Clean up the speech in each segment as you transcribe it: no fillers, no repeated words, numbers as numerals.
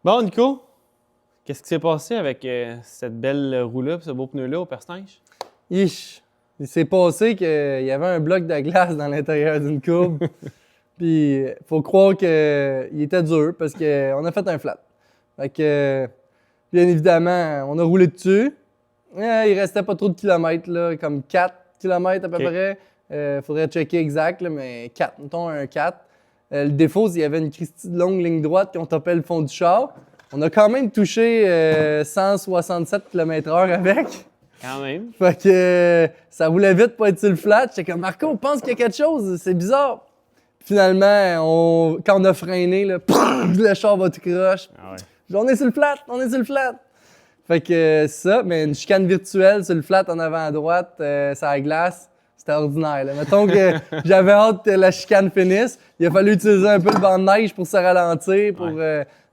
Bon, Nico, qu'est-ce qui s'est passé avec cette belle roue-là, ce beau pneu-là au personnage? Ich. Il s'est passé qu'il y avait un bloc de glace dans l'intérieur d'une courbe. Puis, faut croire qu'il était dur parce qu'on a fait un flat. Fait que, bien évidemment, on a roulé dessus. Il restait pas trop de kilomètres, là, comme 4 kilomètres à peu OK. près. Faudrait checker exact, là, mais 4, mettons un 4. Le défaut, c'est qu'il y avait une Christie de longue ligne droite qui ont topé le fond du char. On a quand même touché 167 km/h avec. Quand même. Fait que ça roulait vite pour être sur le flat. J'étais comme, Marco, on pense qu'il y a quelque chose, c'est bizarre. Finalement, quand on a freiné, là, le char va tout croche. Ah ouais. On est sur le flat, on est sur le flat. Fait que ça, mais une chicane virtuelle sur le flat en avant à droite, sur la glace, c'était ordinaire. Là. Mettons que j'avais hâte que la chicane finisse. Il a fallu utiliser un peu le banc de neige pour se ralentir,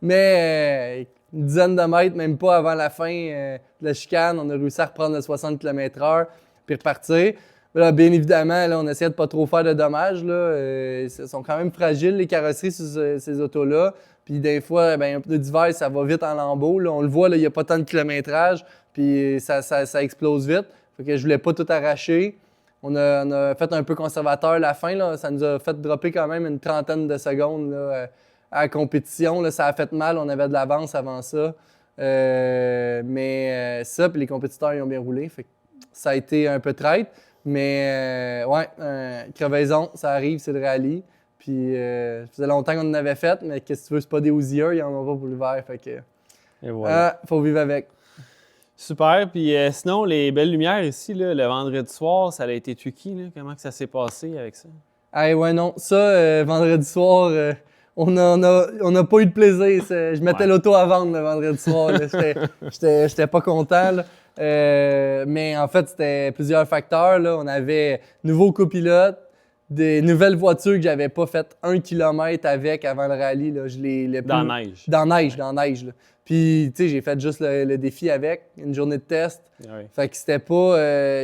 mais une dizaine de mètres, même pas avant la fin de la chicane, on a réussi à reprendre le 60 km/h puis repartir. Là, bien évidemment, là, on essayait de pas trop faire de dommages. Là. Ils sont quand même fragiles, les carrosseries sur ces autos-là. Puis des fois, ben, un pneu d'hiver, ça va vite en lambeaux. Là. On le voit, il n'y a pas tant de kilométrage, puis ça explose vite. Fait que je voulais pas tout arracher. On a fait un peu conservateur à la fin. Là. Ça nous a fait dropper quand même une trentaine de secondes là, à la compétition. Là. Ça a fait mal, on avait de l'avance avant ça. Mais ça, puis les compétiteurs, ils ont bien roulé. Fait que ça a été un peu traite. Mais crevaison, ça arrive, c'est le rallye. Puis ça faisait longtemps qu'on en avait fait, mais qu'est-ce que tu veux, c'est pas des Hoosiers, il y en a pas pour l'hiver. Fait que Et voilà. faut vivre avec. Super. Puis sinon, les belles lumières ici, là, le vendredi soir, ça a été tricky. Là. Comment que ça s'est passé avec ça? Ah ouais, non, ça, vendredi soir, on a pas eu de plaisir. Je mettais l'auto à vendre le vendredi soir. J'étais pas content. Là. Mais en fait, c'était plusieurs facteurs. Là. On avait nouveau copilote, des nouvelles voitures que j'avais pas fait 1 kilomètre avec avant le rallye. Là. Dans la neige. Dans la neige. Là. Puis, tu sais, j'ai fait juste le défi avec, une journée de test. Ouais. Fait que c'était pas...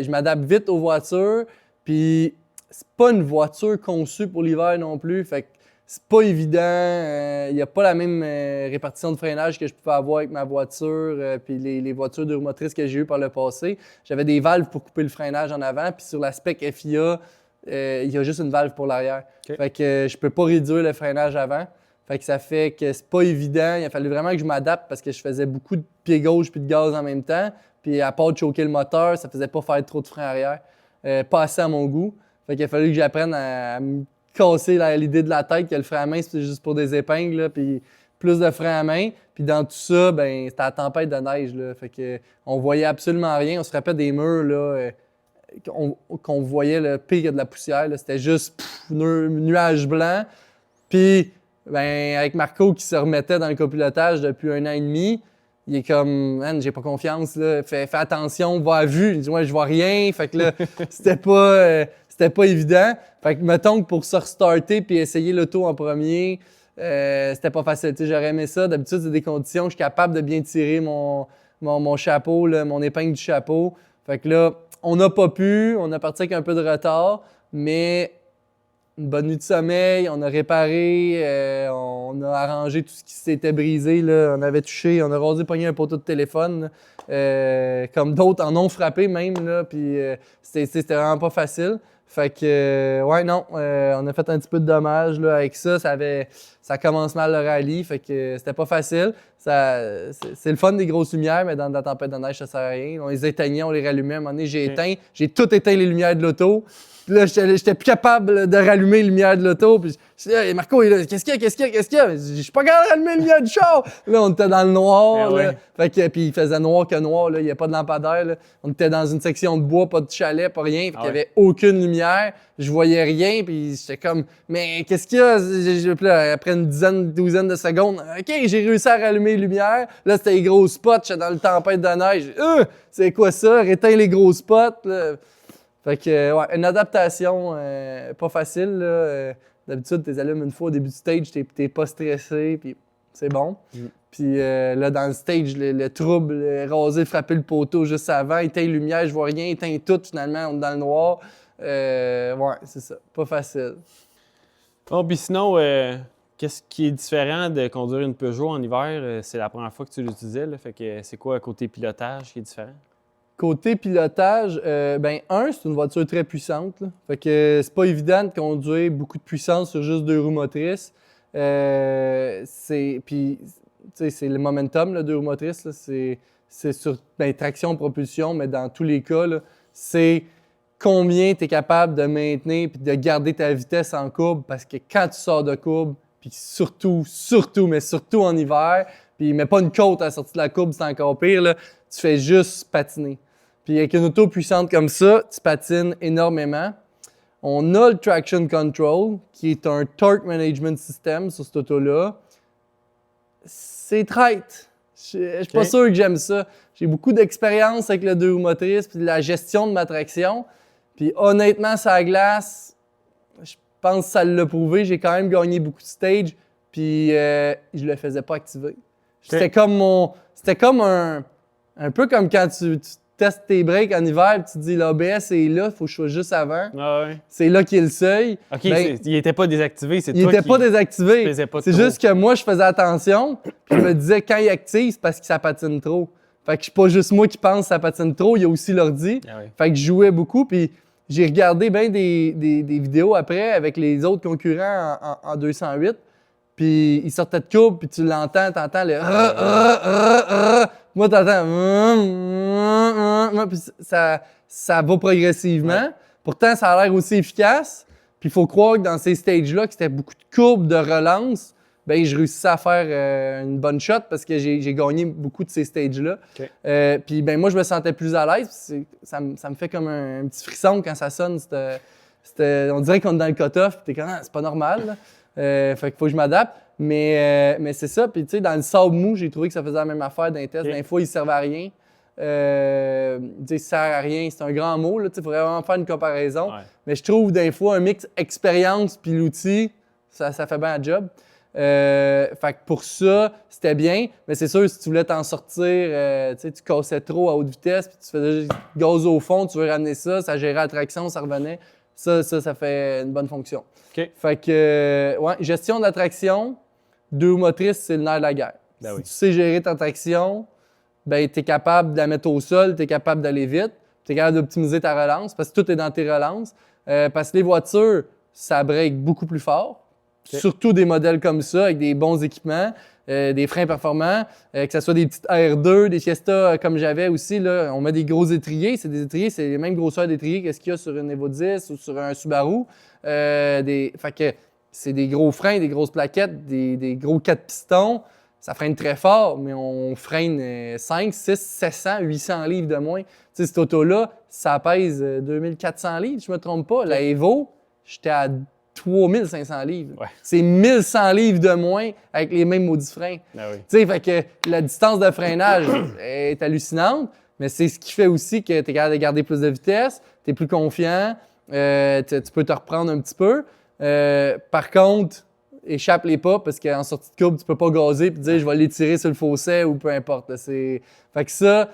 je m'adapte vite aux voitures. Puis, c'est pas une voiture conçue pour l'hiver non plus. Fait que c'est pas évident. Il n'y a pas la même répartition de freinage que je pouvais avoir avec ma voiture puis les voitures motrices que j'ai eues par le passé. J'avais des valves pour couper le freinage en avant. Puis sur l'aspect FIA, il y a juste une valve pour l'arrière. Okay. Fait que je peux pas réduire le freinage avant. Fait que ça fait que c'est pas évident. Il a fallu vraiment que je m'adapte parce que je faisais beaucoup de pied gauche puis de gaz en même temps. Puis à part de choquer le moteur, ça faisait pas faire trop de frein arrière. Pas assez à mon goût. Fait qu'il a fallu que j'apprenne à me casser l'idée de la tête que le frein à main, c'est juste pour des épingles, là, puis plus de frein à main. Puis dans tout ça, ben c'était la tempête de neige. Là, fait que on voyait absolument rien. On se rappelle des murs là, qu'on voyait le pire de la poussière. Là. C'était juste nuage blanc. Puis ben, avec Marco qui se remettait dans le copilotage depuis 1 an et demi, il est comme, man, j'ai pas confiance, là. Fais attention, va à vue. Il dit, ouais, je vois rien. Fait que là, c'était pas évident. Fait que, mettons que pour se restarter puis essayer l'auto en premier, c'était pas facile. T'sais, j'aurais aimé ça. D'habitude, c'est des conditions où je suis capable de bien tirer mon chapeau, là, mon épingle du chapeau. Fait que là, on n'a pas pu. On a parti avec un peu de retard, mais une bonne nuit de sommeil, on a réparé, on a arrangé tout ce qui s'était brisé. Là. On avait touché, on a rasé, pogné un poteau de téléphone, comme d'autres en ont frappé même. Là, puis c'était vraiment pas facile. Fait que, on a fait un petit peu de dommages là, avec ça. Ça commence mal le rallye, fait que c'était pas facile. C'est le fun des grosses lumières, mais dans la tempête de neige, ça sert à rien. On les éteignait, on les rallumait. À un moment donné, j'ai tout éteint les lumières de l'auto. Puis là, j'étais plus capable de rallumer les lumières de l'auto. Puis je dis, hey, Marco, qu'est-ce qu'il y a? Je suis pas capable de rallumer les lumières du char. Là, on était dans le noir. Ah là. ouais. Fait que, puis il faisait noir que noir. Là. Il n'y a pas de lampadaire. Là. On était dans une section de bois, pas de chalet, pas rien. Fait qu'il n'y avait aucune lumière. Je voyais rien. Puis j'étais comme, mais qu'est-ce qu'il y a? Puis là, après une douzaine de secondes, OK, j'ai réussi à rallumer les lumières. Là, c'était les gros spots. J'étais dans le tempête de neige. C'est quoi ça? Réteins les gros spots. Là. Fait que, une adaptation pas facile. Là. D'habitude, tu les allumes une fois au début du stage, t'es pas stressé, puis c'est bon. Puis là, dans le stage, le trouble, raser, frapper le poteau juste avant, éteins les lumières, je vois rien, éteins tout, finalement, on est dans le noir. C'est ça, pas facile. Bon, puis sinon, Qu'est-ce qui est différent de conduire une Peugeot en hiver? C'est la première fois que tu l'utilisais, là. Fait que c'est quoi côté pilotage qui est différent? Côté pilotage, c'est une voiture très puissante, là. Fait que c'est pas évident de conduire beaucoup de puissance sur juste 2 roues motrices. Puis, tu sais, c'est le momentum, là, 2 roues motrices, là. C'est sur traction, propulsion, mais dans tous les cas, là, c'est combien tu es capable de maintenir puis de garder ta vitesse en courbe. Parce que quand tu sors de courbe, puis surtout en hiver, puis mets pas une côte à la sortie de la courbe, c'est encore pire, là, tu fais juste patiner. Puis avec une auto puissante comme ça, tu patines énormément. On a le Traction Control, qui est un Torque Management System sur cette auto-là. C'est traite. Je suis pas sûr que j'aime ça. J'ai beaucoup d'expérience avec le 2 roues motrices puis la gestion de ma traction. Puis honnêtement, sur la glace, je pense que ça l'a prouvé. J'ai quand même gagné beaucoup de stages, puis je le faisais pas activer. C'était comme un peu comme quand tu testes tes breaks en hiver, puis tu te dis l'ABS est là, il faut que je sois juste avant. Ah ouais. C'est là qu'il y a le seuil. OK, il n'était pas désactivé, c'est toi Il qui... n'était pas désactivé. faisais pas C'est trop. juste que moi, je faisais attention, puis je me disais quand il active, c'est parce que ça patine trop. Fait que c'est pas juste moi qui pense que ça patine trop, il y a aussi l'ordi. Ah ouais. Fait que je jouais beaucoup, puis j'ai regardé bien des vidéos après avec les autres concurrents en 208. Puis il sortait de courbe, puis tu l'entends, t'entends le moi t'entends puis ça va progressivement. Ouais. Pourtant, ça a l'air aussi efficace. Puis il faut croire que dans ces stages-là, que c'était beaucoup de courbes de relance, ben je réussissais à faire une bonne shot parce que j'ai gagné beaucoup de ces stages-là. OK. Puis ben moi, je me sentais plus à l'aise. Ça me fait comme un petit frisson quand ça sonne. On dirait qu'on est dans le cut-off, puis t'es comme, c'est pas normal, là. Fait qu'il faut que je m'adapte. Mais c'est ça. Puis tu sais, dans le sable mou, j'ai trouvé que ça faisait la même affaire d'un test. OK. Des fois, il servait à rien. Il sert à rien, c'est un grand mot. Il faudrait vraiment faire une comparaison. Ouais. Mais je trouve des fois un mix expérience puis l'outil, ça fait bien la job. Fait que pour ça, c'était bien. Mais c'est sûr, si tu voulais t'en sortir, tu cassais trop à haute vitesse puis tu faisais juste gaz au fond, tu veux ramener ça, ça gérait la traction, ça revenait. Ça fait une bonne fonction. OK. Fait que, ouais, gestion de la traction, 2 roues motrices, c'est le nerf de la guerre. Ben Si oui. tu sais gérer ta traction, ben, tu es capable de la mettre au sol, tu es capable d'aller vite, tu es capable d'optimiser ta relance parce que tout est dans tes relances. Parce que les voitures, ça break beaucoup plus fort. OK. Surtout des modèles comme ça, avec des bons équipements, des freins performants, que ce soit des petites R2, des Fiesta comme j'avais aussi. Là, on met des gros étriers. C'est des étriers, c'est les mêmes grosseurs d'étriers que ce qu'il y a sur une Evo 10 ou sur un Subaru. Fait que c'est des gros freins, des grosses plaquettes, des gros 4 pistons. Ça freine très fort, mais on freine 5, 6, 700, 800 livres de moins. Tu sais, cette auto-là, ça pèse 2400 livres, je ne me trompe pas. La Evo, j'étais à 3500 livres. Ouais. C'est 1100 livres de moins avec les mêmes maudits freins. Ah oui. Tu sais, fait que la distance de freinage est hallucinante, mais c'est ce qui fait aussi que tu es capable de garder plus de vitesse, tu es plus confiant, tu peux te reprendre un petit peu. Par contre, échappe les pas parce qu'en sortie de courbe, tu peux pas gazer et dire je vais l'étirer sur le fossé ou peu importe. Là. Fait que ça,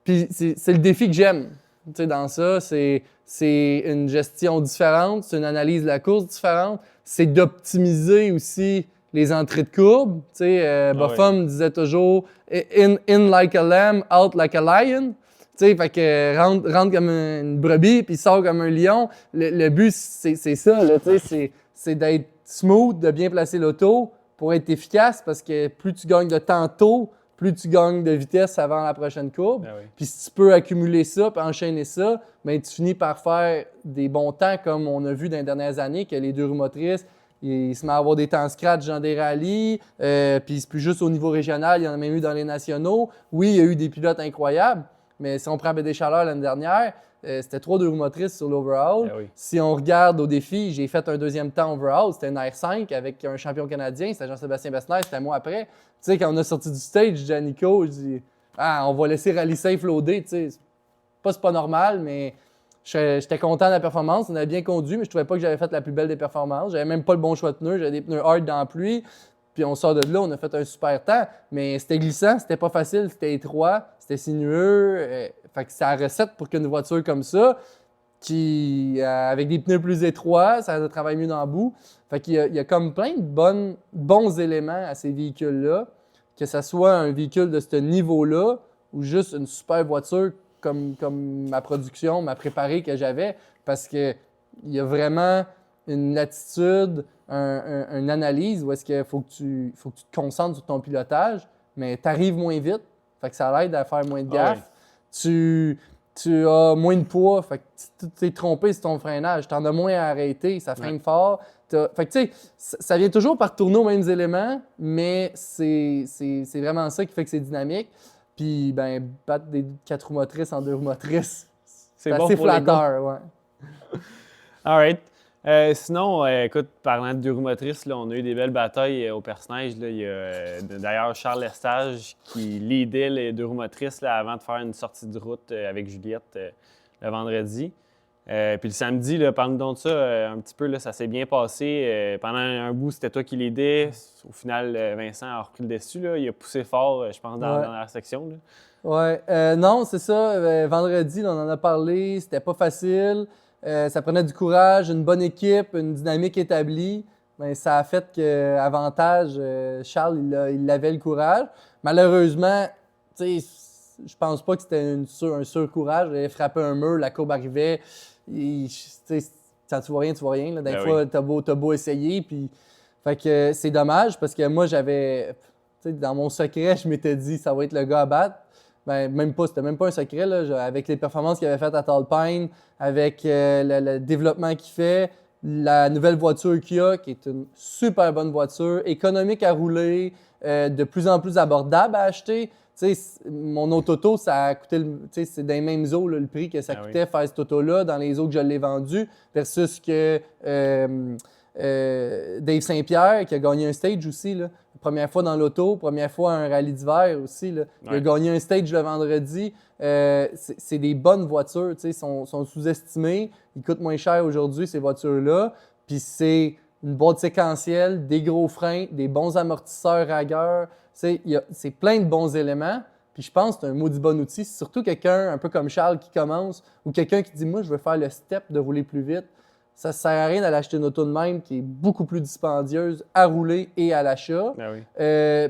puis c'est le défi que j'aime. Tu sais, dans ça, c'est une gestion différente, c'est une analyse de la course différente, c'est d'optimiser aussi les entrées de courbe. Tu sais, Buffum disait toujours in like a lamb, out like a lion. Tu sais, fait que rentre comme une brebis puis sort comme un lion. Le but, c'est ça, là, tu sais, c'est d'être smooth, de bien placer l'auto pour être efficace parce que plus tu gagnes de temps tôt, plus tu gagnes de vitesse avant la prochaine courbe. Ah oui. Puis si tu peux accumuler ça puis enchaîner ça, bien, tu finis par faire des bons temps comme on a vu dans les dernières années que les 2 roues motrices, ils se mettent à avoir des temps scratch dans des rallyes. Puis c'est plus juste au niveau régional, il y en a même eu dans les nationaux. Oui, il y a eu des pilotes incroyables, mais si on prend BD Chaleur l'année dernière, c'était 3 2 roues motrices sur l'overall. Ah oui. Si on regarde au défi, j'ai fait un deuxième temps overall, c'était une R5 avec un champion canadien, c'était Jean-Sébastien Bessner, c'était moi après. Tu sais, quand on a sorti du stage, je dis à Nico, je dis on va laisser Rally Safe loader, tu sais. C'est pas normal, mais j'étais content de la performance, on avait bien conduit, mais je trouvais pas que j'avais fait la plus belle des performances. J'avais même pas le bon choix de pneus, j'avais des pneus hard dans la pluie. Puis on sort de là, on a fait un super temps, mais c'était glissant, c'était pas facile, c'était étroit, c'était sinueux. Fait que c'est la recette pour qu'une voiture comme ça, avec des pneus plus étroits, ça travaille mieux dans le bout. Fait qu'il y a comme plein de bons éléments à ces véhicules-là, que ce soit un véhicule de ce niveau-là ou juste une super voiture comme ma production, ma préparée que j'avais, parce qu'il y a vraiment une attitude, une analyse où est-ce qu'il faut que tu te concentres sur ton pilotage, mais tu arrives moins vite, fait que ça l'aide à faire moins de gaffes. Tu as moins de poids, fait que tu t'es trompé sur ton freinage, tu en as moins à arrêter, ça freine fort. Fait que tu sais, ça vient toujours par tourner aux mêmes éléments, mais c'est vraiment ça qui fait que c'est dynamique. Puis, ben, battre des 4 roues motrices en 2 roues motrices, c'est bon assez flatteur. Ouais. All right. Sinon, écoute, parlant de 2 roues motrices, là, on a eu des belles batailles au personnage. Là. Il y a d'ailleurs Charles Lestage qui leadait les 2 roues motrices là, avant de faire une sortie de route avec Juliette le vendredi. Puis le samedi, parle-nous donc de ça un petit peu. Là, ça s'est bien passé. Pendant un bout, c'était toi qui l'aidais. Au final, Vincent a repris le dessus. Là. Il a poussé fort, je pense, dans la dernière section. Là. Ouais. Non, c'est ça. Vendredi, on en a parlé. C'était pas facile. Ça prenait du courage, une bonne équipe, une dynamique établie. Bien, ça a fait qu'avantage, Charles, il avait le courage. Malheureusement, tu sais, je pense pas que c'était un surcourage. Il frappait un mur, la courbe arrivait. Quand tu vois rien, tu vois rien. Là. Des fois, t'as beau essayer. Puis... Fait que c'est dommage parce que moi, j'avais... Dans mon secret, je m'étais dit ça va être le gars à battre. Ben, c'était même pas un secret. Là. Avec les performances qu'il avait faites à Tall Pine, avec le développement qu'il fait, la nouvelle voiture qu'il a, qui est une super bonne voiture, économique à rouler, de plus en plus abordable à acheter. T'sais, mon auto, ça a coûté, c'est dans les mêmes eaux le prix que ça coûtait faire cette auto-là dans les eaux que je l'ai vendu versus que Dave Saint-Pierre qui a gagné un stage aussi. Là. Première fois dans l'auto, première fois un rallye d'hiver aussi. Là. Il a gagné un stage le vendredi. C'est des bonnes voitures, sont sous-estimées. Ils coûtent moins cher aujourd'hui, ces voitures-là. Puis c'est une boîte séquentielle, des gros freins, des bons amortisseurs ragueurs. C'est plein de bons éléments. Puis je pense que c'est un maudit bon outil. Surtout quelqu'un un peu comme Charles qui commence ou quelqu'un qui dit « Moi, je veux faire le step de rouler plus vite ». Ça ne sert à rien d'aller acheter une auto de même qui est beaucoup plus dispendieuse à rouler et à l'achat.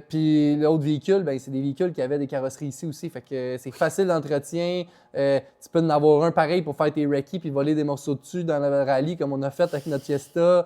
Puis l'autre véhicule, ben, c'est des véhicules qui avaient des carrosseries ici aussi. Fait que c'est facile d'entretien. Tu peux en avoir un pareil pour faire tes reccees puis voler des morceaux dessus dans le rallye comme on a fait avec notre Fiesta.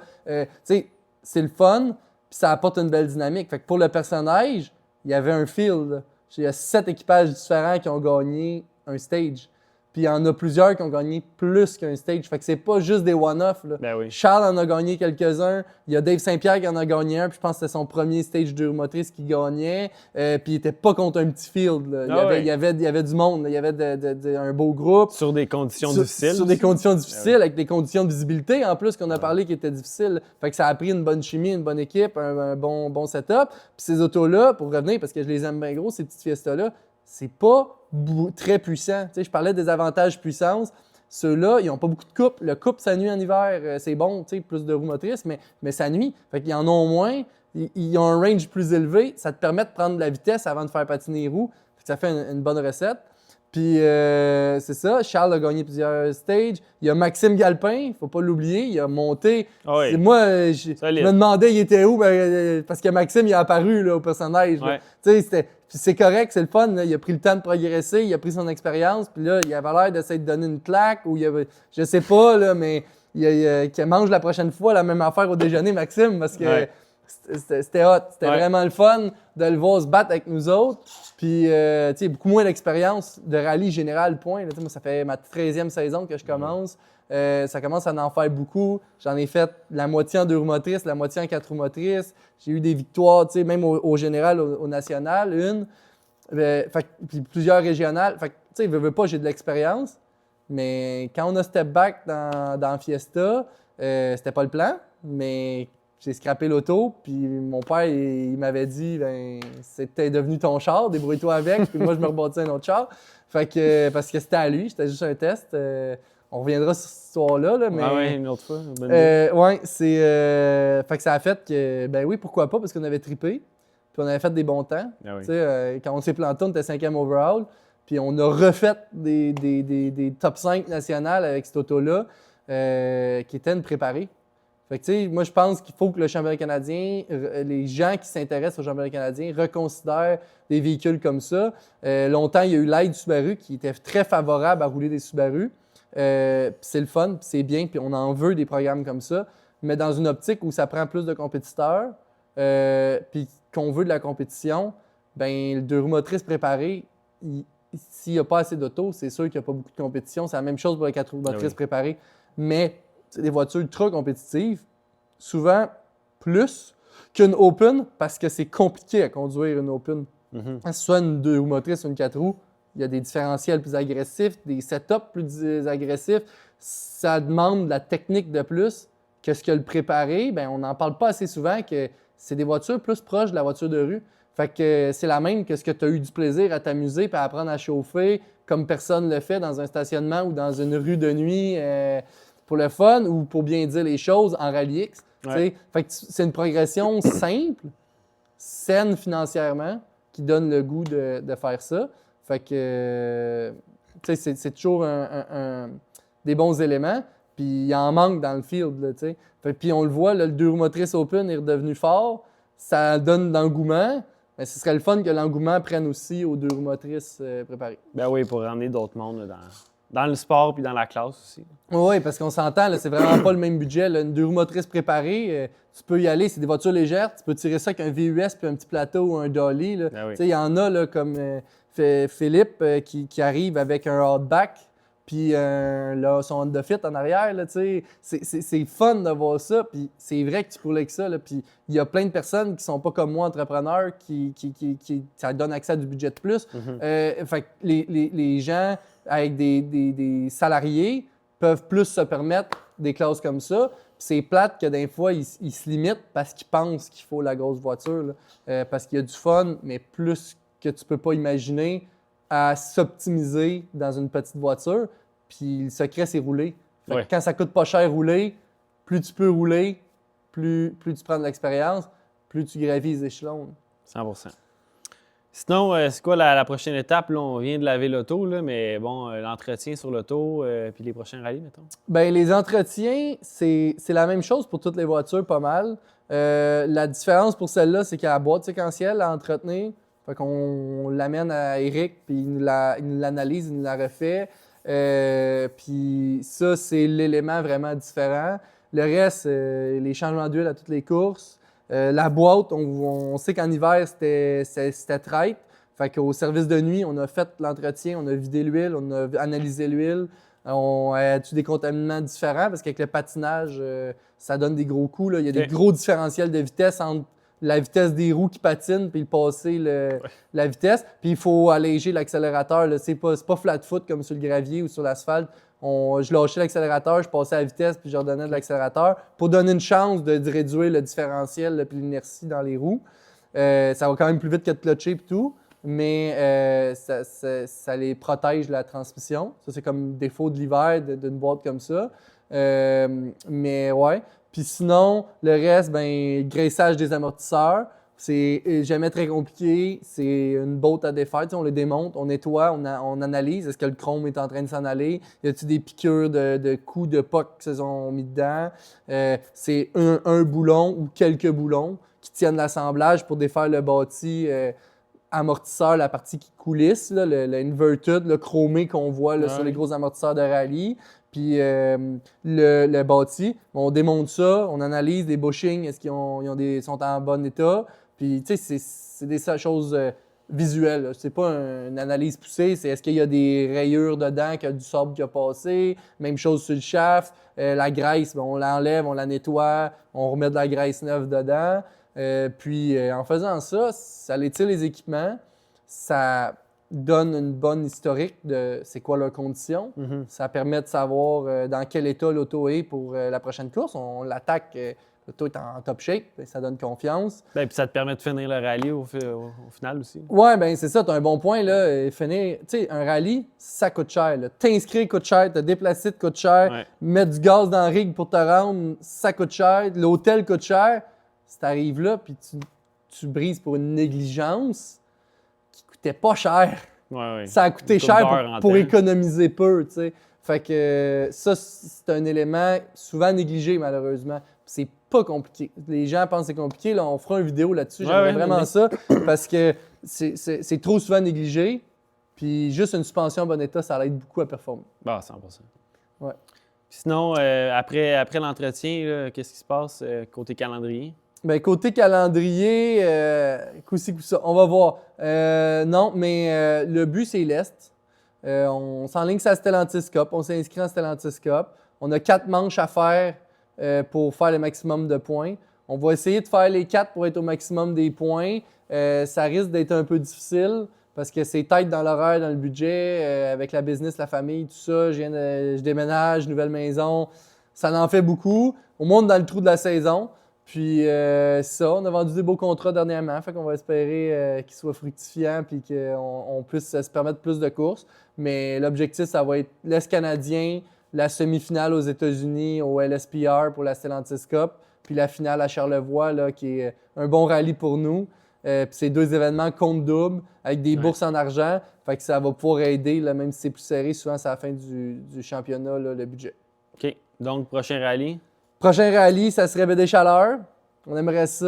C'est le fun puis ça apporte une belle dynamique. Fait que pour le personnage, il y avait un field. Il y a 7 équipages différents qui ont gagné un stage. Puis il y en a plusieurs qui ont gagné plus qu'un stage. Fait que c'est pas juste des one-off. Charles en a gagné quelques-uns. Il y a Dave Saint-Pierre qui en a gagné un. Puis je pense que c'était son premier stage de motrice qui gagnait. Puis il était pas contre un petit field. Là. Il y avait du monde. Là. Il y avait un beau groupe. Sur des conditions difficiles. Sur des conditions difficiles, avec des conditions de visibilité en plus qu'on a parlé qui étaient difficiles. Fait que ça a pris une bonne chimie, une bonne équipe, un bon setup. Puis ces autos-là, pour revenir, parce que je les aime bien gros, ces petites Fiestas-là, c'est pas très puissant. Je parlais des avantages puissance. Ceux-là, ils n'ont pas beaucoup de coupe. Le coupe, ça nuit en hiver. C'est bon, plus de roues motrices, mais ça nuit. Fait qu'ils en ont moins. Ils ont un range plus élevé. Ça te permet de prendre de la vitesse avant de faire patiner les roues. Ça fait une bonne recette. Puis c'est ça, Charles a gagné plusieurs stages. Il y a Maxime Galpin, il ne faut pas l'oublier, il a monté. Moi, je me demandais il était où, parce que Maxime il a apparu là, au personnage. Puis c'est correct, c'est le fun. Là. Il a pris le temps de progresser, il a pris son expérience. Puis là, il avait l'air d'essayer de donner une claque ou je sais pas, là, mais qu'il mange la prochaine fois la même affaire au déjeuner, Maxime, parce que c'était hot. C'était vraiment le fun de le voir se battre avec nous autres. Puis, beaucoup moins d'expérience de rallye général, point. Là, moi, ça fait ma 13e saison que je commence. Ça commence à en faire beaucoup. J'en ai fait la moitié en 2 roues motrices, la moitié en 4 roues motrices. J'ai eu des victoires, même au général, au national, une. Puis plusieurs régionales. Fait que, veux pas, j'ai de l'expérience. Mais quand on a step back dans Fiesta, c'était pas le plan. Mais j'ai scrappé l'auto, puis mon père, il m'avait dit c'était devenu ton char, débrouille-toi avec, puis moi, je me rebâtis un autre char. Fait que, parce que c'était à lui, c'était juste un test. On reviendra sur cette histoire-là. Là, mais, une autre fois. Fait que ça a fait que, oui, pourquoi pas, parce qu'on avait trippé, puis on avait fait des bons temps. Quand on s'est planté, on était 5e overall. Puis on a refait des top 5 nationales avec cette auto-là qui était une préparée. Fait que, tu sais, moi, je pense qu'il faut que le championnat canadien, les gens qui s'intéressent au championnat canadien reconsidèrent des véhicules comme ça. Longtemps, il y a eu l'aide Subaru qui était très favorable à rouler des Subaru. C'est le fun, c'est bien, puis on en veut des programmes comme ça. Mais dans une optique où ça prend plus de compétiteurs, puis qu'on veut de la compétition, ben le deux roues motrices préparées, s'il n'y a pas assez d'auto, c'est sûr qu'il n'y a pas beaucoup de compétition. C'est la même chose pour les quatre roues motrices préparées. Mais c'est des voitures ultra compétitives, souvent plus qu'une Open, parce que c'est compliqué à conduire une Open. Que ce soit une deux roues motrices ou une quatre roues, il y a des différentiels plus agressifs, des setups plus agressifs. Ça demande de la technique de plus que ce que le préparé. Ben, on n'en parle pas assez souvent que c'est des voitures plus proches de la voiture de rue. Fait que c'est la même que ce que tu as eu du plaisir à t'amuser et à apprendre à chauffer comme personne le fait dans un stationnement ou dans une rue de nuit pour le fun ou pour bien dire les choses en Rallye X. Ouais. Fait que c'est une progression simple, saine financièrement, qui donne le goût de faire ça. Fait que c'est toujours des bons éléments. Puis il en manque dans le field. Là, puis on le voit, là, le deux roues motrices Open est redevenu fort. Ça donne de l'engouement. Mais ce serait le fun que l'engouement prenne aussi aux deux roues motrices préparées. Ben oui, pour ramener d'autres mondes dans le sport puis dans la classe aussi. Oui, parce qu'on s'entend, là, c'est vraiment pas le même budget. Là. Une deux roues motrices préparée, tu peux y aller, c'est des voitures légères, tu peux tirer ça avec un VUS puis un petit plateau ou un dolly. Ben oui. Il y en a là, comme Philippe qui arrive avec un hardback puis son Honda Fit en arrière. Là, c'est fun de voir ça, puis c'est vrai que tu pourrais avec ça. Là, puis il y a plein de personnes qui sont pas comme moi, entrepreneurs, qui ça donne accès à du budget de plus. Fait que les gens avec des salariés peuvent plus se permettre des classes comme ça. Puis c'est plate que des fois, ils se limitent parce qu'ils pensent qu'il faut la grosse voiture. Là, parce qu'il y a du fun, mais plus que tu peux pas imaginer à s'optimiser dans une petite voiture. Puis le secret, c'est rouler. Fait que quand ça coûte pas cher rouler, plus tu peux rouler, plus tu prends de l'expérience, plus tu gravis les échelons. 100%. Sinon, c'est quoi la prochaine étape? Là, on vient de laver l'auto, là, mais bon, l'entretien sur l'auto, puis les prochains rallyes, mettons? Bien, les entretiens, c'est la même chose pour toutes les voitures, pas mal. La différence pour celle-là, c'est qu'il y a la boîte séquentielle à entretenir. Fait qu'on l'amène à Eric, puis il nous l'analyse, il nous la refait. Puis ça, c'est l'élément vraiment différent. Le reste, les changements d'huile à toutes les courses. La boîte, on sait qu'en hiver, c'était traite. Fait qu'au service de nuit, on a fait l'entretien, on a vidé l'huile, on a analysé l'huile. On a des contaminants différents parce qu'avec le patinage, ça donne des gros coups. Là. Il y a des gros différentiels de vitesse entre la vitesse des roues qui patinent puis le passer la vitesse. Puis il faut alléger l'accélérateur. Là. C'est pas flat foot comme sur le gravier ou sur l'asphalte. Je lâchais l'accélérateur, je passais à la vitesse puis je redonnais de l'accélérateur pour donner une chance de réduire le différentiel puis l'inertie dans les roues. Ça va quand même plus vite que de clutcher et tout, mais ça les protège de la transmission. Ça, c'est comme défaut de l'hiver d'une boîte comme ça. Mais ouais. Puis sinon, le reste, ben graissage des amortisseurs. C'est jamais très compliqué. C'est une botte à défaire. On les démonte, on nettoie, on analyse. Est-ce que le chrome est en train de s'en aller? Y a-t-il des piqûres de coups de POC qui se sont mis dedans? C'est un boulon ou quelques boulons qui tiennent l'assemblage pour défaire le bâti amortisseur, la partie qui coulisse, là, le inverted, le chromé qu'on voit là, sur les gros amortisseurs de rallye. Puis le bâti, on démonte ça, on analyse des bushings, est-ce qu'ils sont en bon état. Puis, tu sais, c'est des choses visuelles. Là. C'est pas une analyse poussée, c'est est-ce qu'il y a des rayures dedans, qu'il y a du sable qui a passé. Même chose sur le shaft. La graisse, on l'enlève, on la nettoie, on remet de la graisse neuve dedans. Puis, en faisant ça, ça étire les équipements, ça donne une bonne historique de c'est quoi leurs conditions. Ça permet de savoir dans quel état l'auto est pour la prochaine course. On l'attaque, l'auto est en top shape, ça donne confiance. Bien, puis ça te permet de finir le rallye au final aussi. Oui, bien c'est ça, tu as un bon point. Là, finir, tu sais, un rallye, ça coûte cher. T'inscrire coûte cher, te déplacer coûte cher, mettre du gaz dans le rig pour te rendre, ça coûte cher, l'hôtel coûte cher. Si tu arrives là, puis tu brises pour une négligence qui coûtait pas cher. Ouais. Ça a coûté Une coupe cher d'heure en pour temps. économiser peu, tu sais. Fait que ça, c'est un élément souvent négligé, malheureusement. C'est pas compliqué. Les gens pensent que c'est compliqué. Là, on fera une vidéo là-dessus. J'aimerais vraiment vas-y. ça parce que c'est trop souvent négligé. Puis juste une suspension en bon état, ça l'aide beaucoup à performer. Bah, 100%. Ouais. Sinon, après l'entretien, là, qu'est-ce qui se passe côté calendrier? Ben, côté calendrier, coup-ci, coup-ça, on va voir. Non, mais le but, c'est l'Est. On s'enligne sur la Stellantis Cup. On s'inscrit en Stellantis Cup. On a 4 manches à faire pour faire le maximum de points. On va essayer de faire les 4 pour être au maximum des points. Ça risque d'être un peu difficile parce que c'est tête dans l'horaire, dans le budget, avec la business, la famille, tout ça. Je déménage, nouvelle maison. Ça en fait beaucoup. On monte dans le trou de la saison. Puis ça, on a vendu des beaux contrats dernièrement, fait qu'on va espérer qu'ils soient fructifiants puis qu'on puisse se permettre plus de courses. Mais l'objectif, ça va être l'Est canadien, la semi-finale aux États-Unis au LSPR pour la Stellantis Cup, puis la finale à Charlevoix, là, qui est un bon rallye pour nous. Puis c'est 2 événements compte double avec des bourses en argent. Fait que ça va pouvoir aider, là, même si c'est plus serré, souvent c'est à la fin du championnat, là, le budget. OK. Donc, prochain rallye? Prochain rallye, ça serait Baie des Chaleurs. On aimerait ça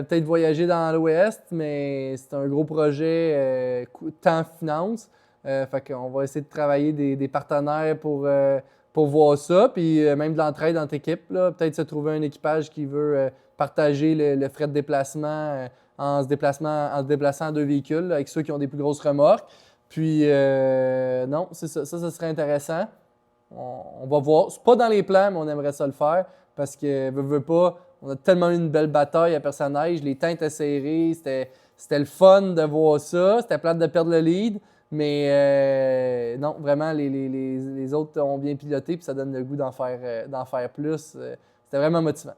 peut-être voyager dans l'Ouest, mais c'est un gros projet temps-finance. Fait qu'on va essayer de travailler des partenaires pour voir ça. Puis même de l'entraide dans notre équipe. Là. Peut-être se trouver un équipage qui veut partager le frais de déplacement en se déplaçant en 2 véhicules là, avec ceux qui ont des plus grosses remorques. Puis non, c'est ça. Ça serait intéressant. On va voir. C'est pas dans les plans, mais on aimerait ça le faire parce que, veut pas, on a tellement eu une belle bataille à Personnage. Les temps étaient serrés. C'était le fun de voir ça. C'était plate de perdre le lead. Mais non, vraiment, les autres ont bien piloté puis ça donne le goût d'en faire plus. C'était vraiment motivant.